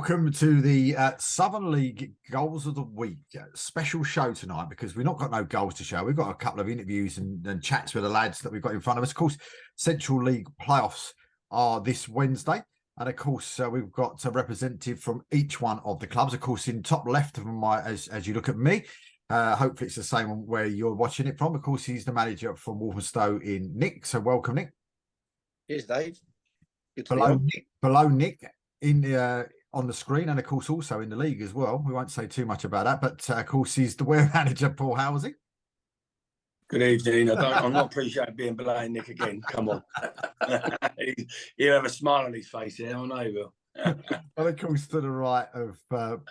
Welcome to the Southern League Goals of the Week special show tonight, because we've not got no goals to show. We've got a couple of interviews and chats with the lads that we've got in front of us. Of course, Central League playoffs are this Wednesday. And of course, we've got a representative from each one of the clubs. Of course, in top left of my, as you look at me, hopefully it's the same where you're watching it from. Of course, he's the manager from Walthamstow in Nick. So welcome, Nick. Cheers, Dave. Good to below Nick in on the screen, and of course also in the league as well. We won't say too much about that, but of course he's the Ware manager, Paul Halsey. Good evening. I'm not appreciating being below Nick again. Come on. He'll have a smile on his face here. I know he will. Well, of course, to the right of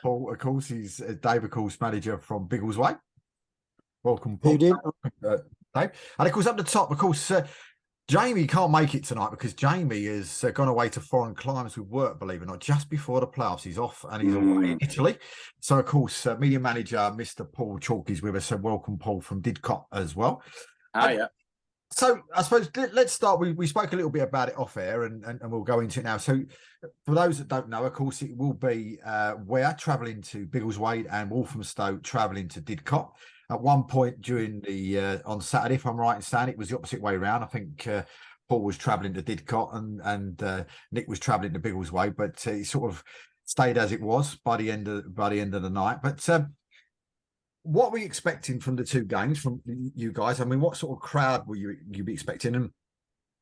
Paul, of course, he's Dave, of course, manager from Biggleswade. Welcome, Paul. Dave. And of course, up the top, of course, Jamie can't make it tonight because Jamie has gone away to foreign climes with work, believe it or not, just before the playoffs. He's off and he's away in Italy. So, of course, media manager, Mr. Paul Chalk, is with us. So welcome, Paul, from Didcot as well. Yeah. So I suppose let's start. We spoke a little bit about it off air and we'll go into it now. So for those that don't know, of course, it will be Ware travelling to Biggleswade and Walthamstow travelling to Didcot. At one point during the on Saturday, if I'm right in saying, it was the opposite way around. I think Paul was travelling to Didcot and Nick was travelling to Biggleswade, but it sort of stayed as it was by the end of the night. But what were you expecting from the two games from you guys? I mean, what sort of crowd were you be expecting? And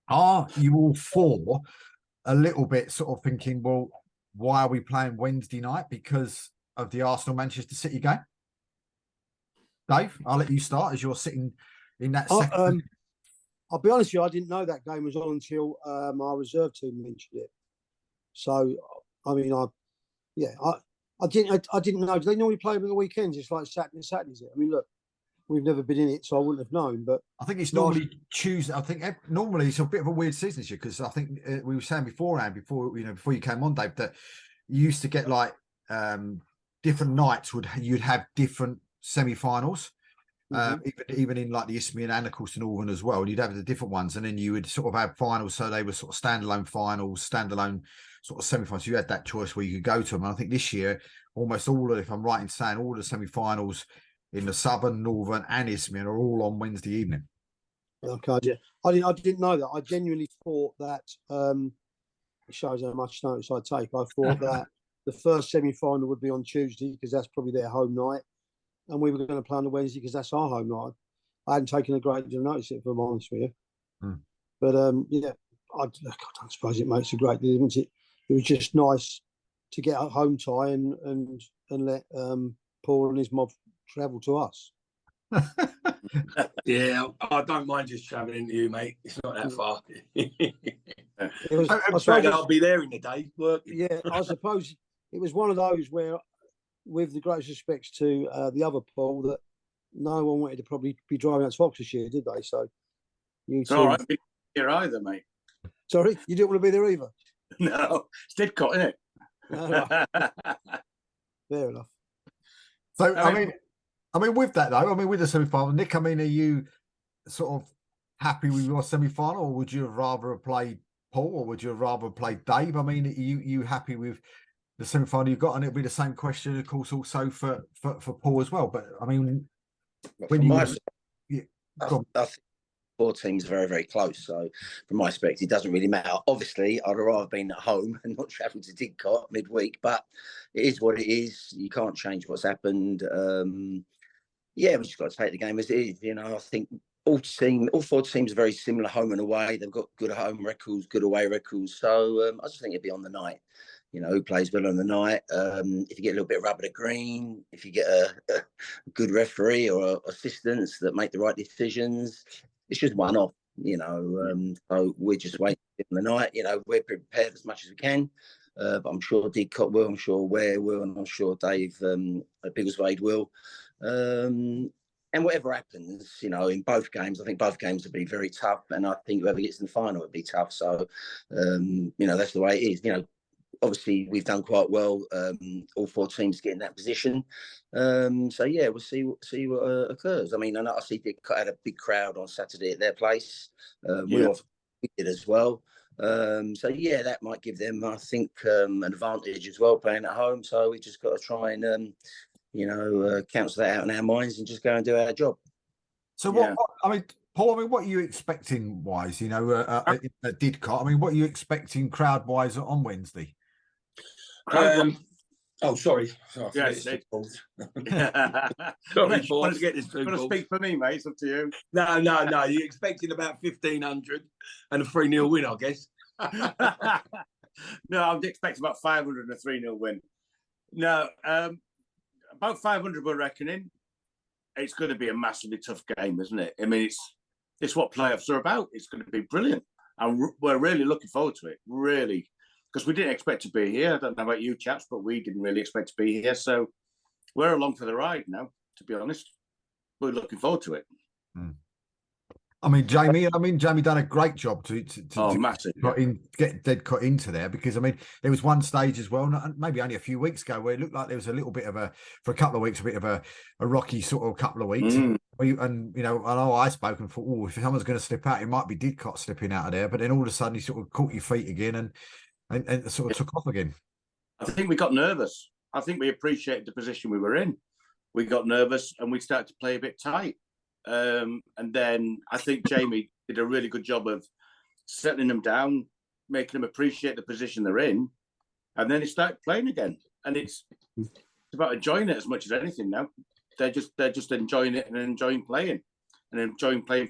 are you all four a little bit sort of thinking, well, why are we playing Wednesday night because of the Arsenal-Manchester City game? Dave, I'll let you start as you're sitting in that second. I'll be honest with you, I didn't know that game was on until my reserve team mentioned it. So, I mean, I didn't know. Do they normally play them on the weekends? It's like Saturdays. I mean, look, we've never been in it, so I wouldn't have known. But I think it's normally Tuesday. I think normally it's a bit of a weird season this year because I think we were saying before you came on, Dave, that you used to get like different nights you'd have different semi-finals, even in like the Isthmian and of course the Northern as well. And you'd have the different ones, and then you would sort of have finals, so they were sort of standalone finals, standalone sort of semi-finals. So you had that choice where you could go to them. And I think this year, almost all of, if I'm right in saying, all the semi-finals in the Southern, Northern, and Isthmian are all on Wednesday evening. Okay, yeah. I didn't know that. I genuinely thought that. It shows how much notice I take. I thought that the first semi-final would be on Tuesday because that's probably their home night. And we were going to play on the Wednesday because that's our home night. I hadn't taken a great deal of notice, if I'm honest with you. But yeah, I don't suppose it makes a great difference. It was just nice to get a home tie and let Paul and his mob travel to us. Yeah, I don't mind just travelling to you, mate. It's not that far. I'll be there in the day working. Yeah, I suppose it was one of those where, with the greatest respects to the other Paul, that no one wanted to probably be driving out to Oxfordshire, did they? So you two... All right, be here either, mate. Sorry, you didn't want to be there either? No, it's Didcot, isn't it? Right. Fair enough. So, I mean, with that though, with the semi-final, Nick, are you sort of happy with your semi-final, or would you have rather have played Paul, or would you have rather played Dave? I mean, you happy with the semi-final you got? And it'll be the same question, of course, also for Paul as well. But I mean, when I think four teams are very, very close. So from my perspective, it doesn't really matter. Obviously, I'd have rather been at home and not travelling to Didcot midweek, but it is what it is. You can't change what's happened. Yeah, we just got to take the game as it is. You know, I think all four teams are very similar home and away. They've got good home records, good away records. So I just think it'd be on the night. You know, who plays well on the night. If you get a little bit of rubber to green, if you get a good referee or assistants that make the right decisions, it's just one off, you know. So we're just waiting on the night. You know, we're prepared as much as we can. But I'm sure Didcot will, I'm sure Ware will, and I'm sure Dave at Biggleswade will. And whatever happens, you know, in both games, I think both games will be very tough. And I think whoever gets in the final will be tough. So, you know, that's the way it is. You know, obviously we've done quite well. All four teams get in that position. So yeah, we'll see what occurs. I mean, I see Didcot had a big crowd on Saturday at their place. We did as well. So yeah, that might give them, I think, an advantage as well playing at home. So we just got to try and cancel that out in our minds and just go and do our job. So what I mean, Paul, I mean, what are you expecting wise, at Didcot? I mean, what are you expecting crowd wise on Wednesday? Sorry. Yes, sorry, Paul, to get this too, Got to speak for me, mate. It's up to you. No. You're expecting about 1,500 and a 3-0 win, I guess. No, I'm expecting about 500 and a 3-0 win. No, about 500 we're reckoning. It's going to be a massively tough game, isn't it? I mean, it's what playoffs are about. It's going to be brilliant. And we're really looking forward to it, really. Because we didn't expect to be here. I don't know about you chaps, but we didn't really expect to be here. So we're along for the ride now, to be honest. We're looking forward to it. I mean, Jamie done a great job to massive, get Didcot into there, because I mean, there was one stage as well, maybe only a few weeks ago, where it looked like there was a little bit of for a couple of weeks, a bit of a rocky sort of couple of weeks. And I know I spoke and thought, if someone's going to slip out, it might be Didcot slipping out of there. But then all of a sudden, he sort of caught your feet again and sort of took off again. I think we got nervous. I think we appreciated the position we were in. We got nervous and we started to play a bit tight. And then I think Jamie did a really good job of settling them down, making them appreciate the position they're in, and then they started playing again. And it's about enjoying it as much as anything now. They're just enjoying it and enjoying playing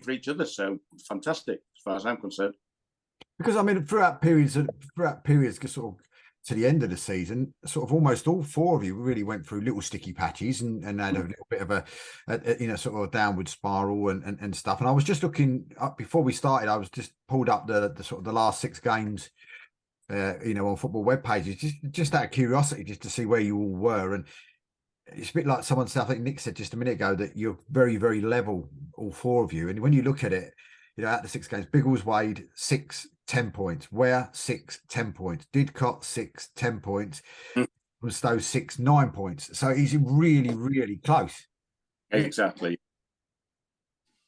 for each other. So fantastic as far as I'm concerned. Because I mean, throughout periods, sort of to the end of the season, sort of almost all four of you really went through little sticky patches and had a little bit of a sort of a downward spiral and stuff. And I was just looking up before we started. I was just pulled up the sort of the last 6 games, on football web pages, just out of curiosity, just to see where you all were. And it's a bit like someone said, I think Nick said just a minute ago, that you're very, very level, all 4 of you. And when you look at it, out the 6 games, Biggleswade 6, 10 points, Ware 6, 10 points, Didcot 6, 10 points, Walthamstow 6, 9 points. So he's really, really close. Exactly.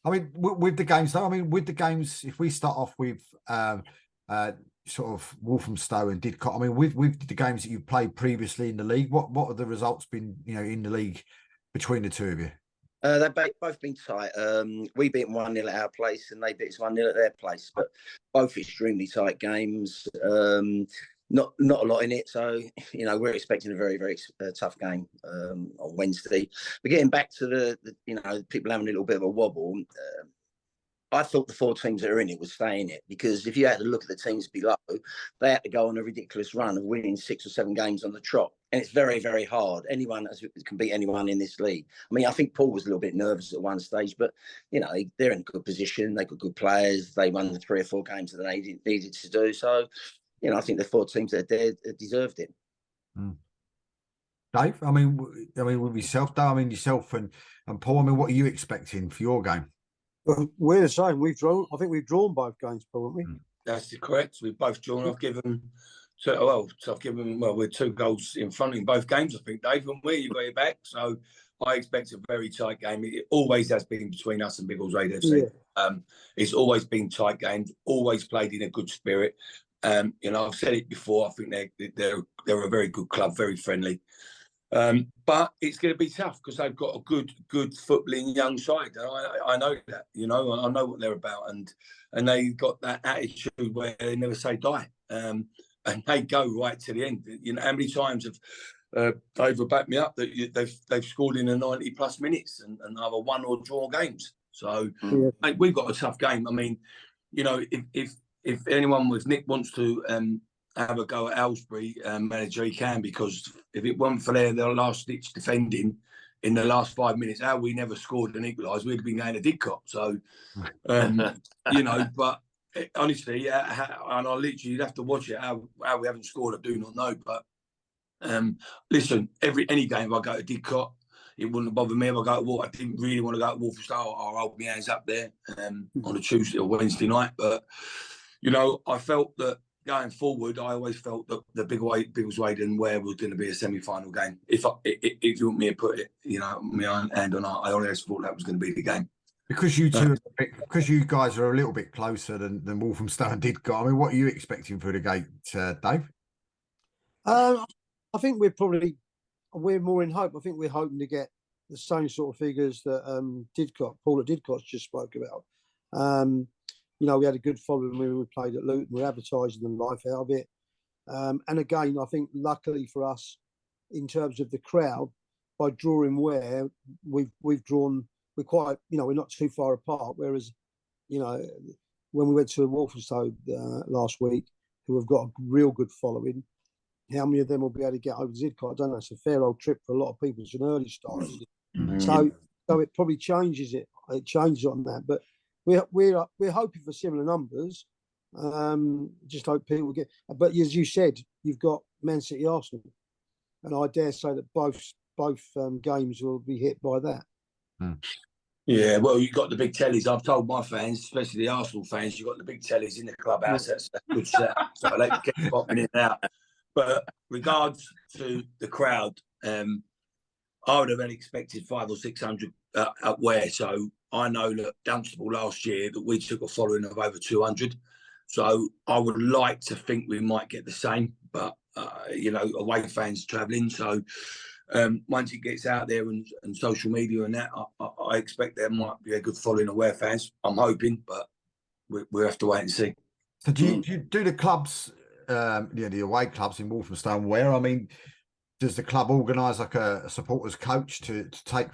I mean, with the games though, if we start off with sort of Walthamstow and Didcot, I mean, with the games that you've played previously in the league, what have the results been, in the league between the two of you? They've both been tight. We beat them 1-0 at our place and they beat us 1-0 at their place, but both extremely tight games. Not a lot in it. So, we're expecting a very, very tough game on Wednesday. But getting back to the people having a little bit of a wobble, I thought the 4 teams that are in it would stay in it, because if you had to look at the teams below, they had to go on a ridiculous run of winning 6 or 7 games on the trot. And it's very, very hard. Anyone can beat anyone in this league. I mean, I think Paul was a little bit nervous at one stage, but, they're in a good position. They've got good players. They won the 3 or 4 games that they needed to do. So, I think the 4 teams that are there deserved it. Dave, I mean, with yourself, Dave, yourself and Paul, what are you expecting for your game? Well, we're the same. I think we've drawn both games, Paul, haven't we? That's correct. We've both drawn. I've given we're 2 goals in front in both games, I think, Dave, and you got your back. So I expect a very tight game. It always has been between us and Biggleswade FC. Yeah. It's always been tight games, always played in a good spirit. I've said it before, I think they're a very good club, very friendly. But it's going to be tough because they've got a good footballing young side. I know that, I know what they're about, and they got that attitude where they never say die, and they go right to the end. How many times have Dave will back me up that they've scored in the 90+ minutes and either won or draw games. So mate, we've got a tough game. I mean, if anyone with Nick wants to have a go at Aylesbury manager, he can, because if it weren't for their last ditch defending in the last 5 minutes, how we never scored and equalised, we'd have been going to Didcot. So, but honestly, and I literally, you'd have to watch it, how we haven't scored, I do not know. But listen, any game if I go to Didcot, it wouldn't bother me if I go to Walthamstow. I didn't really want to go to Walthamstow. I'll hold my hands up there on a Tuesday or Wednesday night. But, I felt that going forward, I always felt that the Biggleswade and Ware was going to be a semi-final game. If you want me to put it, my hand on it, I always thought that was going to be the game. Because because you guys are a little bit closer than Walthamstow and Didcot. I mean, what are you expecting for the gate, Dave? I think we're more in hope. I think we're hoping to get the same sort of figures that Paul at Didcot's just spoke about. We had a good following when we played at Luton. We're advertising the life out of it. And again, I think luckily for us, in terms of the crowd, by drawing Ware, we've drawn. We're quite, we're not too far apart. Whereas, when we went to Walthamstow last week, who have got a real good following, how many of them will be able to get over Didcot? I don't know. It's a fair old trip for a lot of people. It's an early start, isn't it? Mm-hmm. So it probably changes it. It changes on that, but we're hoping for similar numbers. Just hope people get. But as you said, you've got Man City, Arsenal, and I dare say that both games will be hit by that. Yeah, well, you've got the big tellies. I've told my fans, especially the Arsenal fans, you've got the big tellies in the clubhouse. That's a good set. So I like to keep popping in and out. But regards to the crowd, I would have expected 500 or 600 at Ware. So I know that Dunstable last year that we took a following of over 200. So I would like to think we might get the same. But, away fans travelling. So once it gets out there and social media and that, I expect there might be a good following of Ware fans. I'm hoping, but we'll have to wait and see. So do you do the clubs, the away clubs in Walthamstow and Ware? I mean, does the club organise like a supporters coach to take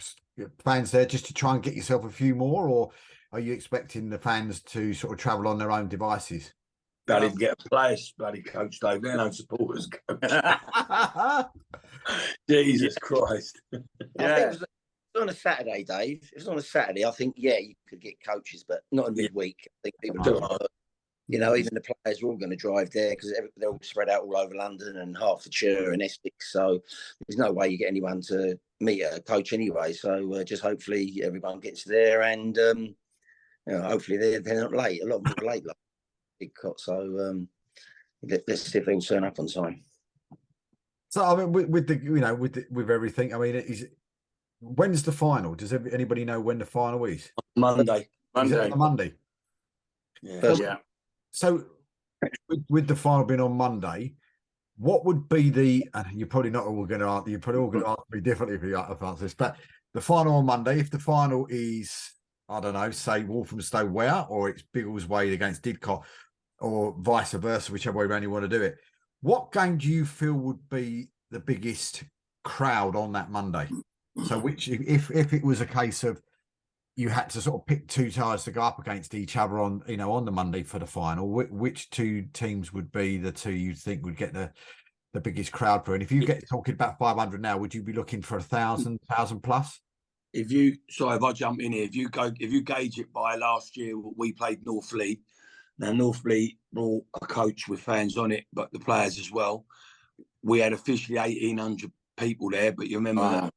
fans there just to try and get yourself a few more, or are you expecting the fans to sort of travel on their own devices? Don't even get a players bloody coach, Dave. They're no supporters coach. Jesus Christ. I think it was on a Saturday, Dave. If it was on a Saturday, I think, you could get coaches, but not in midweek. I think people do. Even the players are all going to drive there because they're all spread out all over London and Hertfordshire and Essex. So there's no way you get anyone to meet a coach anyway. So just hopefully everyone gets there and hopefully they're not late. A lot of them are late, like Didcot. So let's see if they can turn up on time. So I mean, with everything, I mean, when's the final? Does anybody know when the final is? Monday. Is it on Monday? Yeah. So with the final being on Monday, what would be and you're probably not all going to answer, you're probably all going to answer me differently if you answer this, but the final on Monday, if the final is, I don't know, say Walthamstow Ware, or it's Biggleswade against Didcot, or vice versa, whichever way around you want to do it, what game do you feel would be the biggest crowd on that Monday? So which, if it was a case of you had to sort of pick two sides to go up against each other on the Monday for the final, which two teams would be the two you think would get the biggest crowd for? And if you get talking about 500 now, would you be looking for 1,000 plus? If I jump in here, if you gauge it by last year, we played Northfield. Now Northfield brought a coach with fans on it, but the players as well. We had officially 1,800 people there, but you remember that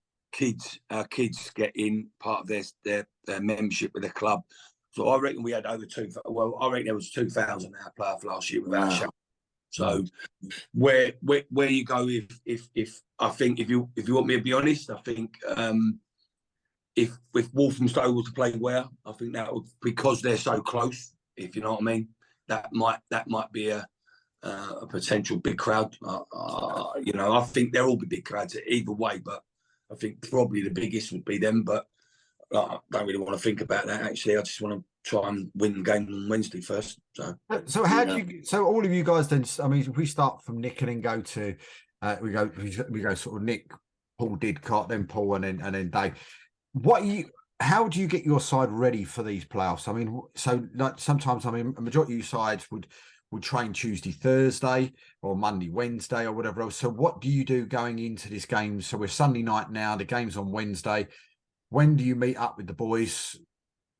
our kids get in part of their membership with the club. So I reckon we had over 2,000. Well, I reckon there was 2,000 our player for last year without a shout. So where you go if I think if you want me to be honest, I think if Walthamstow were to play Ware, I think that would, because they're so close, if you know what I mean, that might be a potential big crowd. I think there'll all be big crowds either way, but I think probably the biggest would be them. But I don't really want to think about that. Actually, I just want to try and win the game on Wednesday first. So how do you? So all of you guys then? I mean, if we start from Nick and then go to we go sort of Nick, Paul, Didcot, then Paul, and then Dave. How do you get your side ready for these playoffs? I mean, so like sometimes, I mean, a majority of you sides would train Tuesday, Thursday, or Monday, Wednesday, or whatever else. So what do you do going into this game? So we're Sunday night now, the game's on Wednesday. When do you meet up with the boys?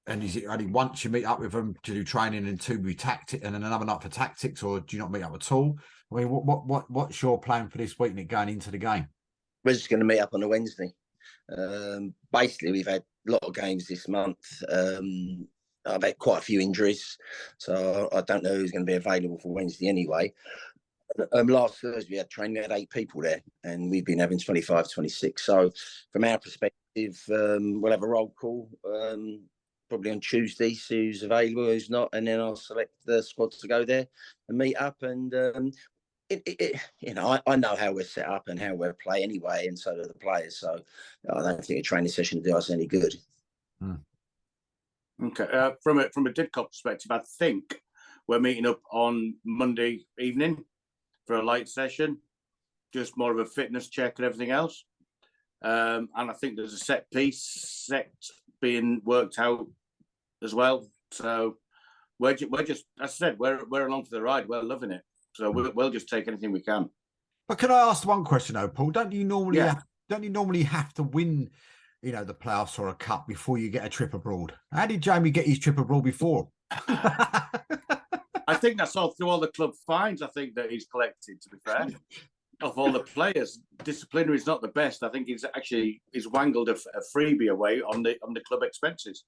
And is it only once you meet up with them to do training and to be tactic, and then another night for tactics, or do you not meet up at all? I mean, what's your plan for this week, Nick, going into the game? We're just going to meet up on a Wednesday. Basically, we've had a lot of games this month. I've had quite a few injuries, so I don't know who's going to be available for Wednesday anyway. Last Thursday, we had training, we had 8 people there, and we've been having 25, 26. So from our perspective, we'll have a roll call. probably on Tuesday, see who's available, who's not, and then I'll select the squad to go there and meet up. And I know how we're set up and how we're play anyway, and so do the players. So I don't think a training session will do us any good. Okay, from a Didcot perspective, I think we're meeting up on Monday evening for a light session, just more of a fitness check and everything else. And I think there's a set being worked out as well. So we're just, as I said, we're along for the ride. We're loving it. So we'll just take anything we can. But can I ask one question, though, Paul? Don't you normally have to win, the playoffs or a cup before you get a trip abroad? How did Jamie get his trip abroad before? I think that's all through all the club fines. I think that he's collected. To be fair, of all the players, disciplinary is not the best. I think he's wangled a freebie away on the club expenses.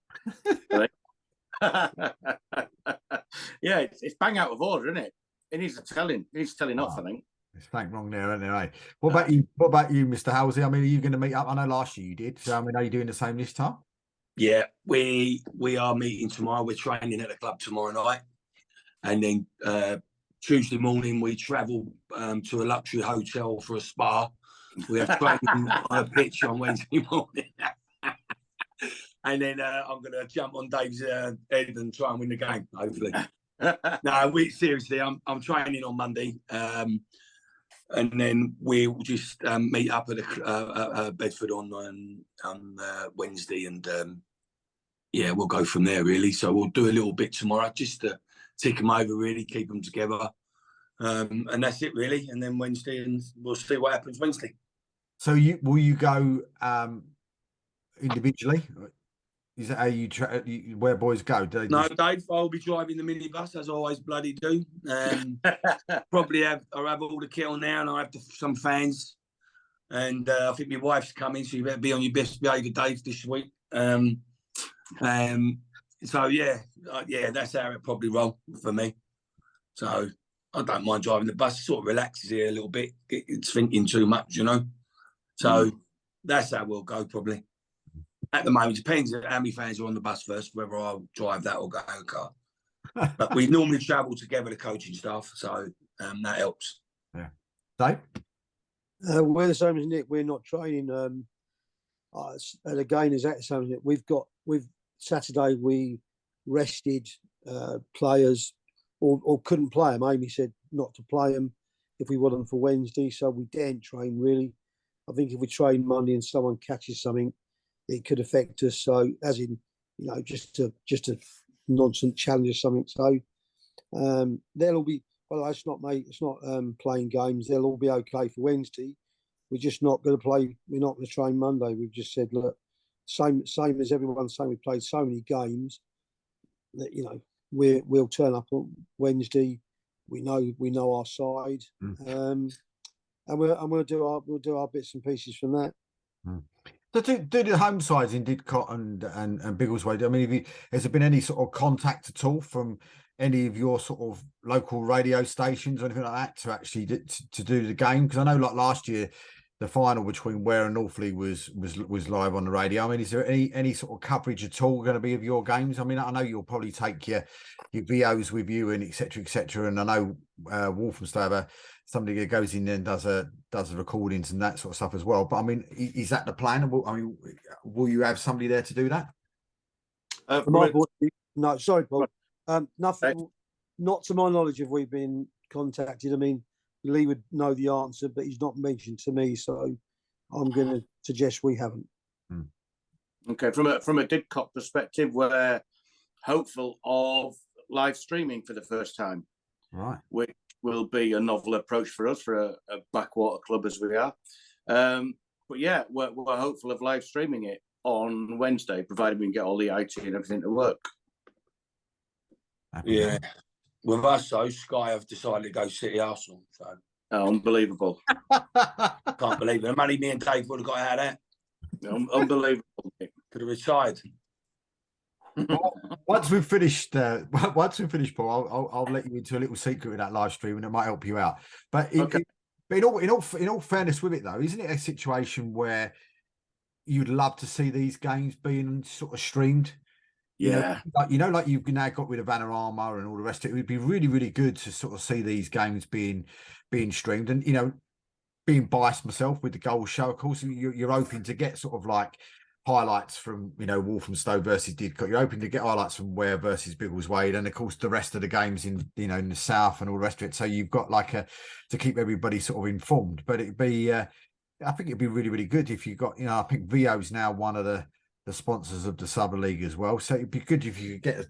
Yeah, it's bang out of order, isn't it? It needs telling. It needs telling off, I think. It's bang wrong there, anyway. What about you? What about you, Mr. Halsey? I mean, are you going to meet up? I know last year you did. So, I mean, are you doing the same this time? Yeah, we are meeting tomorrow. We're training at the club tomorrow night, and then Tuesday morning we travel to a luxury hotel for a spa. We have training on a pitch on Wednesday morning. And then I'm going to jump on Dave's head and try and win the game, hopefully. No, seriously, I'm training on Monday, and then we'll just meet up at Bedford on Wednesday, and we'll go from there, really. So we'll do a little bit tomorrow just to tick them over, really, keep them together, and that's it, really. And then Wednesday, and we'll see what happens Wednesday. So will you go individually? Is that how where boys go? No, Dave, I'll be driving the minibus as I always bloody do. Probably I'll have all the kit on there, and I'll have some fans. And I think my wife's coming, so you better be on your best behaviour, Dave, this week. So that's how it probably roll for me. So I don't mind driving the bus. It sort of relaxes here a little bit. It's thinking too much, So that's how we'll go, probably. At the moment, it depends how many fans are on the bus first, whether I'll drive that or go in a car. But we normally travel together, the coaching staff, so that helps. Yeah. Dave? We're the same as Nick. We're not training. And again, exactly the same as Nick. We've Saturday, we rested players or couldn't play them. Amy said not to play them if we want them for Wednesday, so we daren't train, really. I think if we train Monday and someone catches something, it could affect us. So, as in, just a nonsense challenge or something. So, they'll all be. Well, it's not playing games. They'll all be okay for Wednesday. We're just not going to play. We're not going to train Monday. We've just said, look, same as everyone's saying. We've played so many games that we'll turn up on Wednesday. We know our side, and we'll do our bits and pieces from that. So do the home sides in Didcot and Biggleswade, I mean, has there been any sort of contact at all from any of your sort of local radio stations or anything like that to actually to do the game? Because I know, like last year, the final between Ware and Northfield was live on the radio. I mean, is there any sort of coverage at all going to be of your games? I mean, I know you'll probably take your VOs with you and et cetera, and I know Walthamstow have somebody that goes in there and does the recordings and that sort of stuff as well. But I mean, is that the plan? Will you have somebody there to do that? No, sorry, Paul. Nothing. Not to my knowledge have we been contacted. I mean, Lee would know the answer, but he's not mentioned to me, so I'm going to suggest we haven't. Okay, from a Didcot perspective, we're hopeful of live streaming for the first time, right? Which will be a novel approach for us for a backwater club as we are. But yeah, we're hopeful of live streaming it on Wednesday, provided we can get all the IT and everything to work. Yeah. With us, though, Sky have decided to go City Arsenal. So. Unbelievable. Can't believe it. The money me and Dave would have got out of that. Unbelievable. Could have retired. Well, once we've finished, Paul, I'll let you into a little secret with that live stream, and it might help you out. But in all fairness with it, though, isn't it a situation where you'd love to see these games being sort of streamed? Yeah. Like you've now got rid of Vanarama and all the rest of it. It would be really, really good to sort of see these games being streamed. And, being biased myself with the goals show, of course, you're hoping to get sort of like highlights from, Walthamstow versus Didcot. You're hoping to get highlights from Ware versus Biggleswade, and of course the rest of the games in, in the south and all the rest of it. So you've got to keep everybody sort of informed. But it'd be, I think it'd be really, really good if you got, I think VO's now one of the sponsors of the Sub League as well. So it'd be good if you could get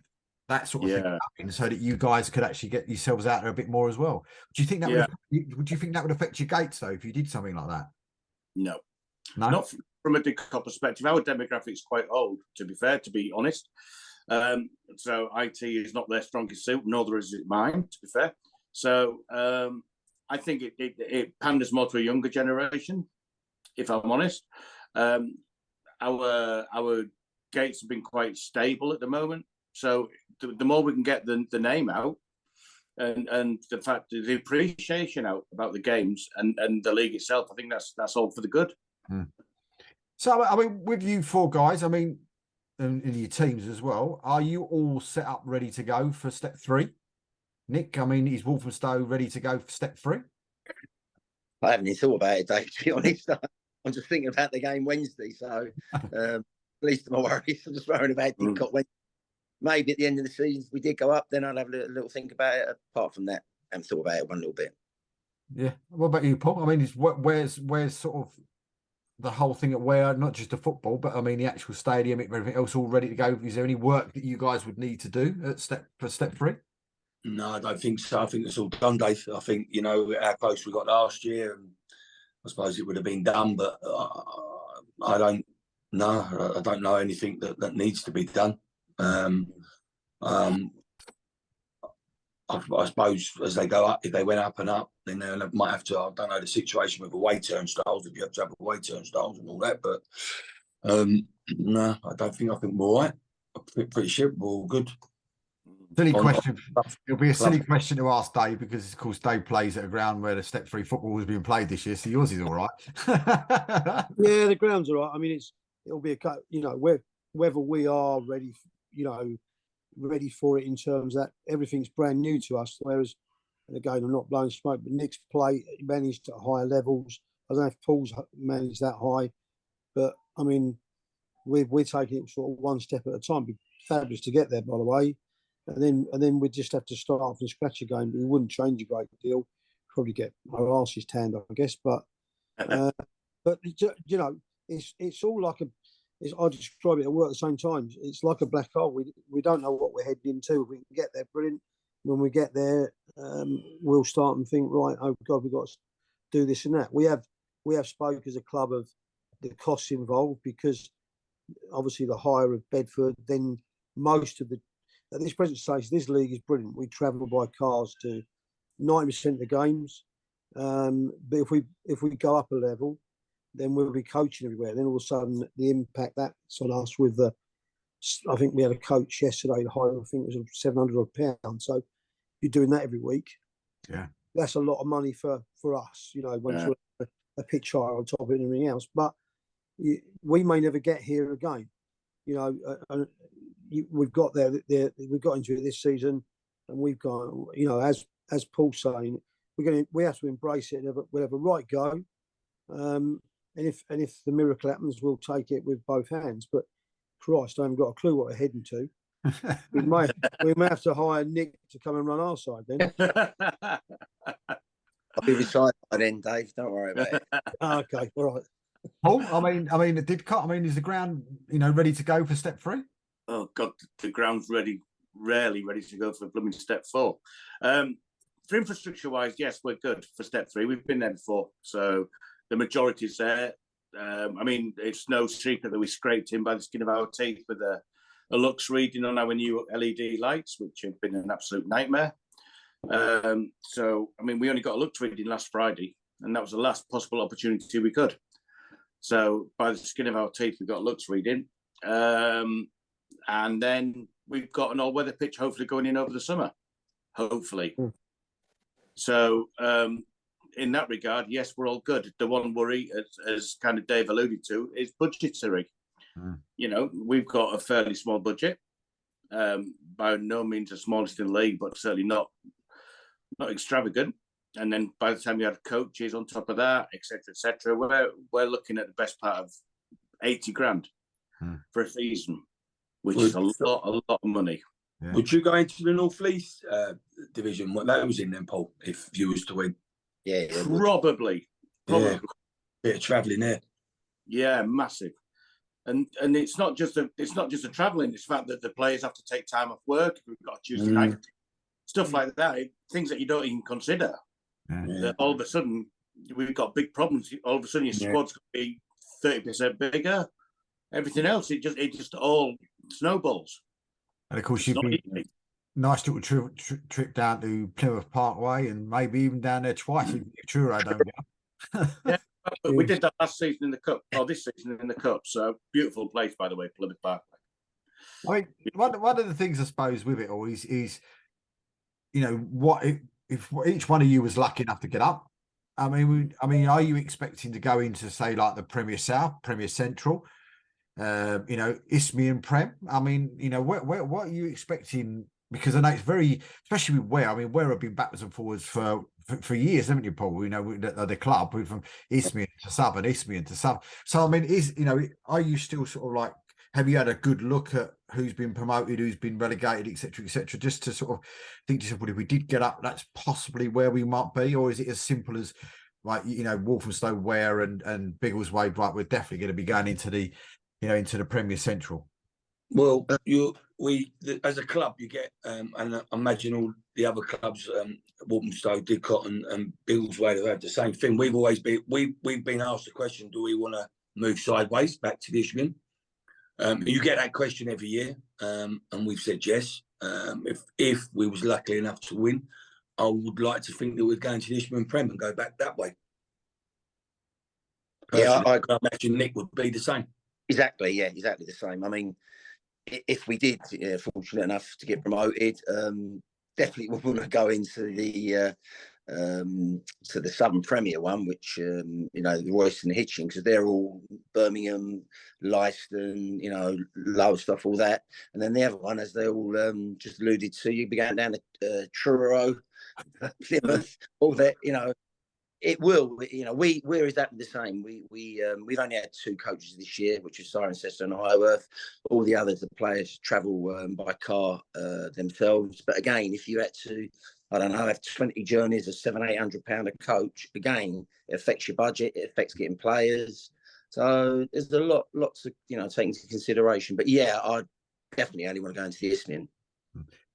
that sort of thing happening, so that you guys could actually get yourselves out there a bit more as well. Do you think that would you think that would affect your gates though if you did something like that? No, not from a Didcot perspective. Our demographic's quite old, to be fair, to be honest. So IT is not their strongest suit, nor is it mine, to be fair. So I think it panders more to a younger generation, if I'm honest. Our gates have been quite stable at the moment. So the more we can get the name out, and the fact that the appreciation out about the games and the league itself, I think that's all for the good. So I mean, with you four guys, I mean, and your teams as well, are you all set up ready to go for step 3? Nick, I mean, is Walthamstow ready to go for step 3? I haven't even thought about it, Dave, to be honest. I'm just thinking about the game Wednesday, so least of my worries. I'm just worrying about Didcot Wednesday. Maybe at the end of the season, if we did go up, then I'd have a little think about it. Apart from that, I haven't thought about it one little bit. Yeah. What about you, Paul? I mean, where's sort of the whole thing at Ware, not just the football, but I mean the actual stadium, everything else all ready to go? Is there any work that you guys would need to do for step 3? No, I don't think so. I think it's all done, Dave. I think, how close we got last year, and I suppose it would have been done, but I don't know anything that needs to be done. I suppose as they go up, if they went up and up, then they might have to, I don't know the situation with away turnstiles, if you have to have away turnstiles and all that, but no, I don't think. I think we're all right. I'm pretty sure we're all good. Silly question. It'll be a silly question to ask Dave, because of course Dave plays at a ground where the step 3 football has been played this year, so yours is all right. Yeah, the ground's all right. I mean, it'll be whether we are ready, ready for it in terms that everything's brand new to us. Whereas, and again, I'm not blowing smoke, but Nick's play managed at higher levels. I don't know if Paul's managed that high, but I mean, we're taking it sort of one step at a time. It'd be fabulous to get there, by the way, and then we just have to start from scratch again. But we wouldn't change a great deal. Probably get our asses tanned, I guess. But it's all like I describe it at work at the same time. It's like a black hole. We don't know what we're heading into. If we can get there, brilliant. When we get there, we'll start and think, right, oh God, we've got to do this and that. We have spoke as a club of the costs involved, because obviously the hire of Bedford, then most of at this present stage, this league is brilliant. We travel by cars to 90% of the games. But if we go up a level, then we'll be coaching everywhere. Then all of a sudden, the impact that's on us with I think we had a coach yesterday, the hire, I think it was £700. So you're doing that every week. Yeah. That's a lot of money for us, once we're a pitch hire on top of it and everything else. But we may never get here again. We've got there. We've got into it this season, and we've gone. As Paul's saying, we have to embrace it. We'll have a right go. And if the miracle happens, we'll take it with both hands. But Christ, I haven't got a clue what we're heading to. we may have to hire Nick to come and run our side then. I'll be retired by then, Dave. Don't worry about it. Okay, all right. Paul, I mean, it did cut. I mean, is the ground, ready to go for step 3? Oh God, the ground's rarely ready to go for blooming step 4. For infrastructure-wise, yes, we're good for step 3. We've been there before, so the majority's there. I mean, it's no secret that we scraped in by the skin of our teeth with a lux reading on our new LED lights, which have been an absolute nightmare. So, I mean, we only got a lux reading last Friday, and that was the last possible opportunity we could. So, by the skin of our teeth, we got a lux reading. And then we've got an all-weather pitch hopefully going in over the summer. Hopefully. So, in that regard, yes, we're all good. The one worry, as kind of Dave alluded to, is budgetary. We've got a fairly small budget. By no means the smallest in the league, but certainly not extravagant. And then by the time you had coaches on top of that, etc., we're looking at the best part of 80 grand for a season, which is a lot of money. Yeah. Would you go into the North East division? What that was in then, Paul, if you was to win? Yeah, Probably. Yeah. Bit of travelling there. Yeah, massive. And it's not just a travelling. It's the fact that the players have to take time off work. We've got a Tuesday night, stuff like that. Things that you don't even consider. Yeah. That all of a sudden we've got big problems. All of a sudden your squad's going to be 30% bigger. Everything else, it just all snowballs. And of course, you'd be nice little trip down to Plymouth Parkway, and maybe even down there twice if Truro don't go. Yeah, we did that last season in the cup, or this season in the cup. So beautiful place, by the way, Plymouth Parkway. I mean, one of the things I suppose with it all is you know, what if each one of you was lucky enough to get up? I mean, are you expecting to go into, say, like the Premier South, Premier Central, you know, Isthmian Prem? I mean, you know, what are you expecting? Because I know it's very, especially with Ware. I mean, Ware have been backwards and forwards for years, haven't you, Paul? You know, the club from Isthmian to Southern, Isthmian to South. So I mean, are you still sort of like, have you had a good look at who's been promoted, who's been relegated, etc., just to sort of think to yourself, well, if we did get up, that's possibly where we might be? Or is it as simple as, like, you know, Walthamstow, Ware and Biggleswade, right, we're definitely going to be going into the, you know, into the Premier Central? Well, as a club, you get, and I imagine all the other clubs, Walthamstow, Didcot, and Biggleswade have had the same thing. We've been asked the question: do we want to move sideways back to the Isthmian? You get that question every year, and we've said yes. If we was lucky enough to win, I would like to think that we're going to the Isthmian Prem and go back that way. Personally, I imagine Nick would be the same. Exactly, yeah, exactly the same. I mean, if we did, fortunate enough to get promoted, definitely we want to go into the Southern Premier one, which you know, the Royston and Hitchin, because they're all Birmingham, Leicester, you know, Lowestoft, all that. And then the other one, as they all just alluded to, you be going down to Truro, Plymouth, all that. You know, it will. You know, we're exactly the same. We've only had 2 coaches this year, which is Cirencester and Highworth. All the others, the players travel by car themselves. But again, if you had to, I don't know, have 20 journeys of £700-800 a coach, again, it affects your budget, it affects getting players. So there's lots of, you know, taking into consideration. But yeah, I definitely only want to go into the Isthmian.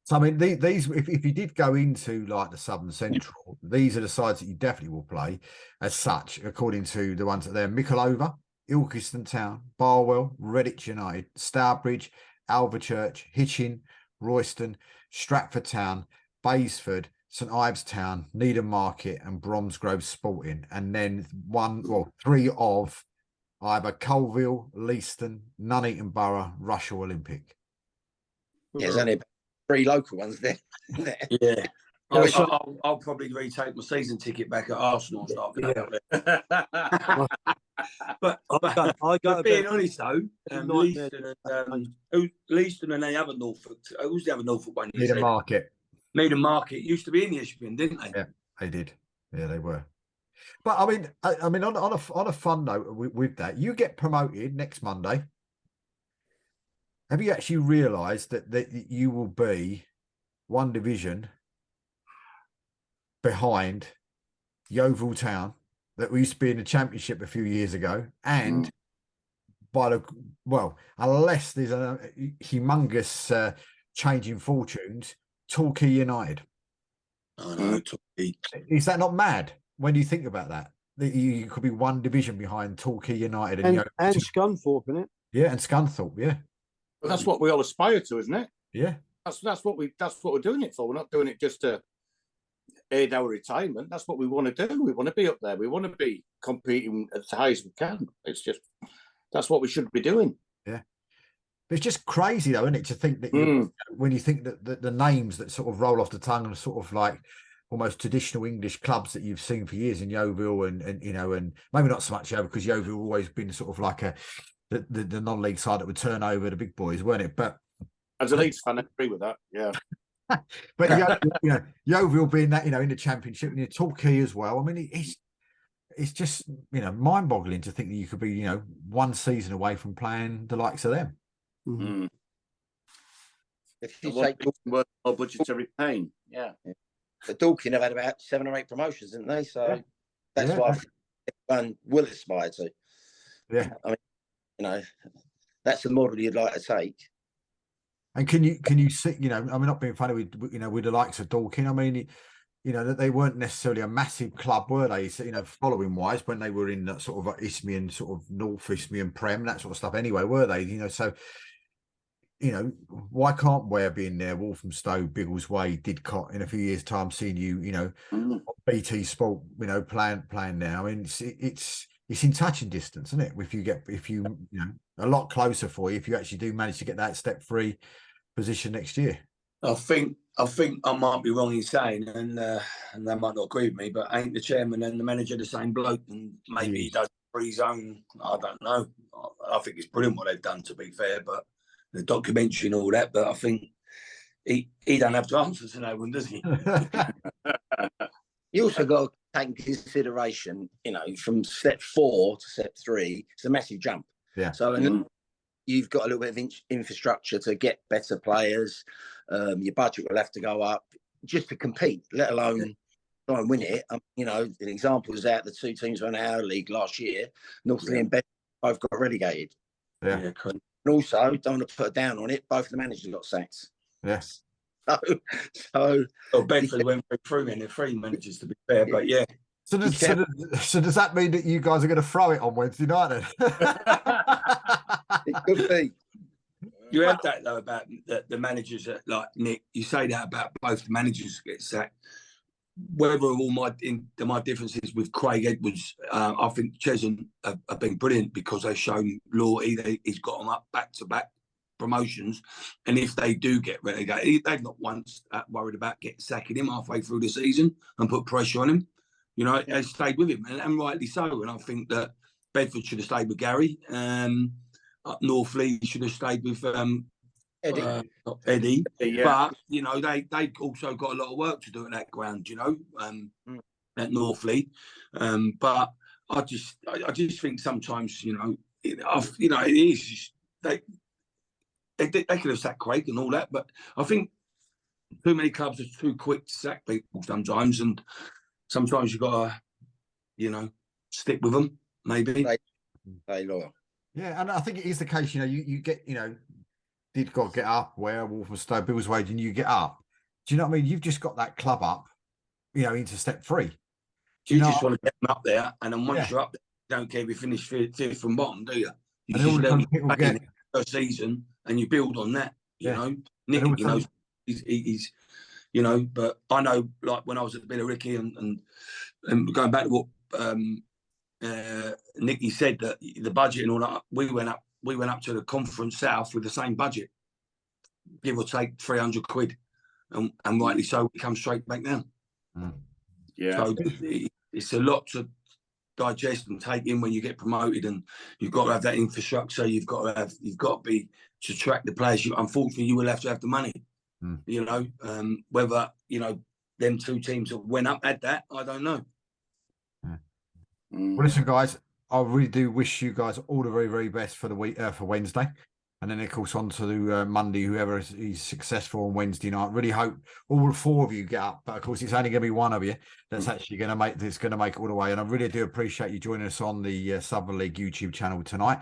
So I mean, these if you did go into like the Southern Central, these are the sides that you definitely will play as such, according to the ones that they're: Mickletover, Ilkeston Town, Barwell, Redditch United, Stourbridge, Alvechurch, Hitchin, Royston, Stratford Town, Baysford, St Ives Town, Needham Market, and Bromsgrove Sporting, and then 3 of either Colville, Leiston, Nuneaton Borough, Rushall Olympic. Yeah, there's only 3 local ones there. Yeah. I'll probably retake my season ticket back at Arsenal and start going up there. but being honest though, Leiston and the other Norfolk, who's the other Norfolk one? Needham Market. Needham Market used to be in the Isthmian, didn't they? Yeah, they did. Yeah, they were. But I mean, on a fun note with that, you get promoted next Monday. Have you actually realised that you will be 1 division behind Yeovil Town, that we used to be in the Championship a few years ago, and unless there's a humongous change in fortunes, Torquay United. I know, Torquay. Is that not mad when you think about that? That you could be 1 division behind Torquay United and Scunthorpe, isn't it? Yeah, and Scunthorpe, yeah. But that's what we all aspire to, isn't it? Yeah. That's what we're doing it for. We're not doing it just to aid our retirement. That's what we want to do. We want to be up there. We want to be competing as high as we can. It's just, that's what we should be doing. Yeah. But it's just crazy though, isn't it, to think that when you think that the names that sort of roll off the tongue are sort of like almost traditional English clubs that you've seen for years in Yeovil and you know, and maybe not so much Yeovil, because Yeovil always been sort of like the non-league side that would turn over the big boys, weren't it? But As a Leeds fan, I agree with that. Yeah. But Yeovil being that, in the Championship, and Torquay as well. I mean, it's just, mind-boggling to think that you could be, one season away from playing the likes of them. Mm. If you What take more budgetary pain. Yeah. But Dorking have had about 7 or 8 promotions, haven't they? So that's what everyone will aspire to. Yeah. I mean, that's the model you'd like to take. And can you see, not being funny with the likes of Dorking. I mean, that they weren't necessarily a massive club, were they? So, following wise, when they were in that sort of Isthmian, sort of North Isthmian Prem, that sort of stuff anyway, were they? So, why can't Ware be in there, Walthamstow, Biggleswade, Didcot in a few years' time, seeing you, BT Sport, playing now? I mean, it's in touching distance, isn't it? If you a lot closer for you, if you actually do manage to get that step 3 position next year. I think I might be wrong in saying, and they might not agree with me, but ain't the chairman and the manager the same bloke? And maybe he does for his own. I don't know. I think it's brilliant what they've done, to be fair, but the documentary and all that. But I think he don't have to answer to no one, does he? You also got to take into consideration, from step 4 to step 3, it's a massive jump. Yeah. So you've got a little bit of infrastructure to get better players. Your budget will have to go up just to compete, let alone try and win it. An example is out the 2 teams won our league last year. Northfield and Bedford both got relegated. Yeah. And also, don't want to put down on it, both of the managers got sacked. Yes. So Bedford went through in the 3 managers, to be fair, but yeah. So does that mean that you guys are going to throw it on Wednesday night then? It could be. You had that though about the managers that, like Nick. You say that about both the managers get sacked. Whether all my differences with Craig Edwards, I think Chesham have been brilliant because they've shown loyalty. He's got them up back-to-back promotions, and if they do get relegated, they've not once worried about sacking him halfway through the season and put pressure on him. They stayed with him, and rightly so. And I think that Bedford should have stayed with Gary. Northfield should have stayed with Eddie. Yeah. But they also got a lot of work to do at that ground. At Northfield. But I just think sometimes it is they could have sacked Craig and all that, but I think too many clubs are too quick to sack people sometimes, and sometimes you got to stick with them. Maybe Stay loyal. Yeah, and I think it is the case. You get Didcot get up, Ware, Walthamstow, Biggleswade, and you get up. Do you know what I mean? You've just got that club up, into step 3. You just want to get them up there, and then once you're up there, you don't care if you finish 5th from bottom, do you? You and just let them people get in the first season, and you build on that. Nick, he's but I know, like when I was at Billericay and going back to what Nicky said, that the budget and all that, we went up to the Conference South with the same budget, give or take 300 quid, and rightly so, we come straight back down. Yeah. So it's a lot to digest and take in when you get promoted, and you've got to have that infrastructure. You've got to be to track the players. Unfortunately, you will have to have the money. Whether them 2 teams that went up had that, I don't know. Well, listen, guys, I really do wish you guys all the very, very best for the week, for Wednesday. And then, of course, on to Monday, whoever is successful on Wednesday night. Really hope all 4 of you get up. But, of course, it's only going to be one of you that's actually going to make it all the way. And I really do appreciate you joining us on the Southern League YouTube channel tonight.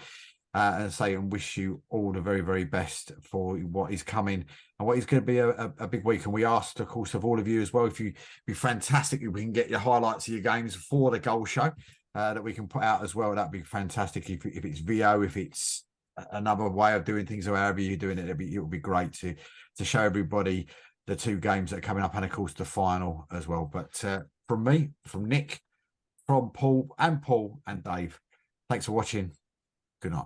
And wish you all the very, very best for what is coming and what is going to be a big week. And we asked, of course, of all of you as well, if you be fantastic if we can get your highlights of your games for the goal show that we can put out as well. That'd be fantastic. If it's VO, if it's another way of doing things, or however you're doing it, it would be great to show everybody the 2 games that are coming up, and of course the final as well. But from me, from Nick, from Paul and Dave, thanks for watching. Good night.